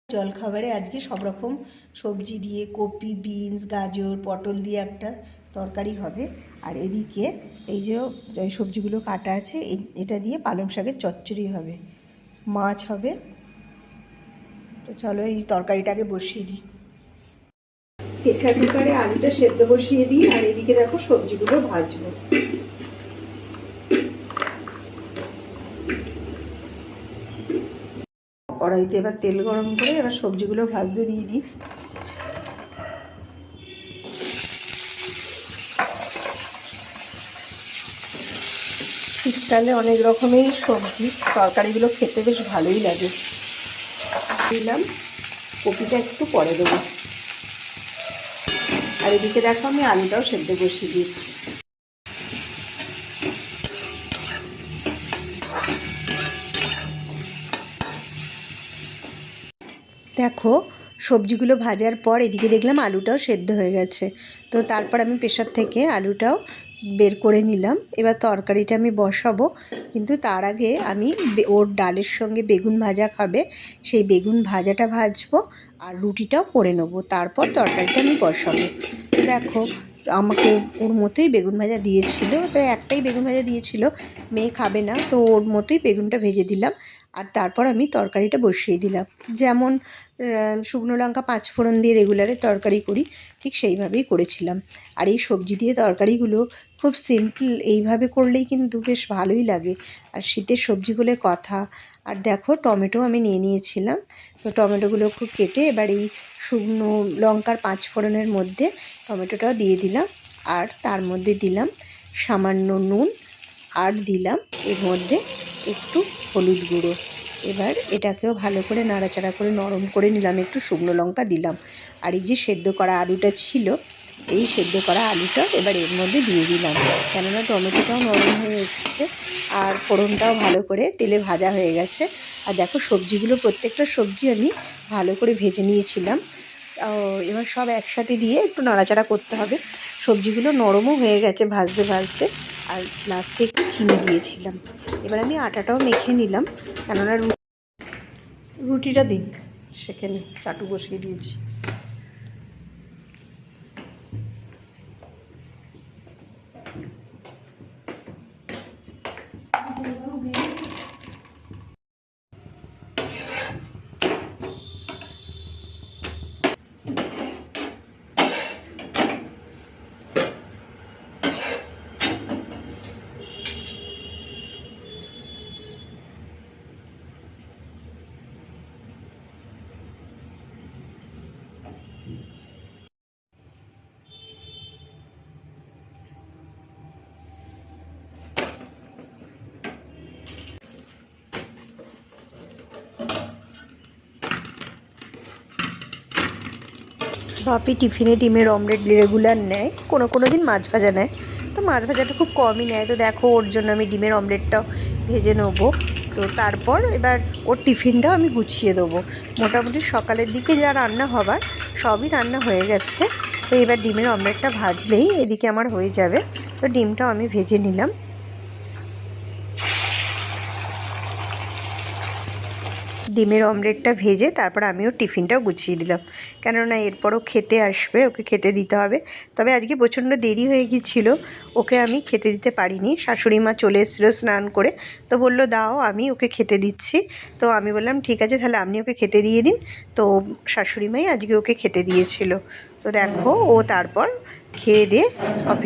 জলখাবারে আজকে সব রকম সবজি দিয়ে কপি, বিনস, গাজর, পটল দিয়ে একটা তরকারি হবে। আর এদিকে এই যে সবজিগুলো কাটা আছে এটা দিয়ে পালং শাকের চচ্চড়ি হবে, মাছ হবে। তো চলো এই তরকারিটাকে বসিয়ে দিই। প্রেসার কুকারে আলুটা সেদ্ধ বসিয়ে দিই, আর এদিকে দেখো সবজিগুলো ভাজবো। কড়াইতে এবার তেল গরম করে এবার সবজিগুলো ভাজতে দিয়ে দিই। শীতকালে অনেক রকমের সবজি তরকারিগুলো খেতে বেশ ভালোই লাগে। দিলাম কপিটা একটু পরে দেবো, আর এদিকে দেখো আমি আলুটাও সেদ্ধ বসিয়ে দিয়েছি। দেখো সবজিগুলো ভাজার পর এদিকে দেখলাম আলুটাও সেদ্ধ হয়ে গেছে। তো তারপর আমি প্রেসার থেকে আলুটাও বের করে নিলাম। এবার তরকারিটা আমি বসাবো, কিন্তু তার আগে আমি ওর ডালের সঙ্গে বেগুন ভাজা খাবে, সেই বেগুন ভাজাটা ভাজবো আর রুটিটাও করে নেবো, তারপর তরকারিটা আমি বসাবো। তো দেখো আমাকে ওর মতোই বেগুন ভাজা দিয়েছিল, তো একটাই বেগুন ভাজা দিয়েছিল, মেয়ে খাবে না, তো ওর মতোই বেগুনটা ভেজে দিলাম। আর তারপর আমি তরকারিটা বসিয়ে দিলাম, যেমন শুকনো লঙ্কা 5 ফোড়ন দিয়ে রেগুলারে তরকারি করি ঠিক সেইভাবেই করেছিলাম। আর এই সবজি দিয়ে তরকারিগুলো খুব সিম্পল, এইভাবে করলেই কিন্তু বেশ ভালোই লাগে। আর শীতের সবজি বলে কথা। আর দেখো টমেটো আমি নিয়ে নিয়েছিলাম, তো টমেটোগুলো খুব কেটে এবার এই শুকনো লঙ্কার 5 ফোড়নের মধ্যে টমেটোটাও দিয়ে দিলাম, আর তার মধ্যে দিলাম সামান্য নুন, আর দিলাম এর মধ্যে একটু হলুদ গুঁড়ো। এবার এটাকেও ভালো করে নাড়াচাড়া করে নরম করে নিলাম, একটু শুকনো লঙ্কা দিলাম। আর এই যে সেদ্ধ করা আলুটা ছিল, এই সেদ্ধ করা আলুটা এবার এর মধ্যে দিয়ে দিলাম, কেননা টমেটোটাও নরম হয়ে এসছে আর ফোড়নটাও ভালো করে তেলে ভাজা হয়ে গেছে। আর দেখো সবজিগুলো প্রত্যেকটা সবজি আমি ভালো করে ভেজে নিয়েছিলাম। এবার সব একসাথে দিয়ে একটু নাড়াচাড়া করতে হবে। সবজিগুলো নরমও হয়ে গেছে ভাজতে ভাজতে, আর লাস্টে একটু চিনি দিয়েছিলাম। এবার আমি আটাটাও মেখে নিলাম, কেননা রুটিটা দিন সেখানে চাটু বসিয়ে দিয়েছি। বাপি টিফিনে ডিমের অমলেট রেগুলার নেয়, কোনো দিন মাছ ভাজা নেয়, তো মাছ ভাজাটা খুব কমই নেয়। তো দেখো ওর জন্য আমি ডিমের অমলেটটাও ভেজে নেবো। তো তারপর এবার ওর টিফিনটাও আমি গুছিয়ে দেবো। মোটামুটি সকালের দিকে যা রান্না হবার সবই রান্না হয়ে গেছে। তো এবার ডিমের অমলেটটা ভাজলেই এদিকে আমার হয়ে যাবে। তো ডিমটাও আমি ভেজে নিলাম। ডিমের অমলেটটা ভেজে তারপর আমি ওর টিফিনটাও গুছিয়ে দিলাম, কেননা এরপরও খেতে আসবে, ওকে খেতে দিতে হবে। তবে আজকে প্রচণ্ড দেরি হয়ে গিয়েছিলো, ওকে আমি খেতে দিতে পারিনি। শাশুড়ি মা চলে এসেছিলো স্নান করে, তো বললো দাও আমি ওকে খেতে দিচ্ছি। তো আমি বললাম ঠিক আছে তাহলে আপনি ওকে খেতে দিয়ে দিন। তো শাশুড়ি মাই আজকে ওকে খেতে দিয়েছিল। তো দেখো ও তারপর খেয়ে দিয়ে অফিস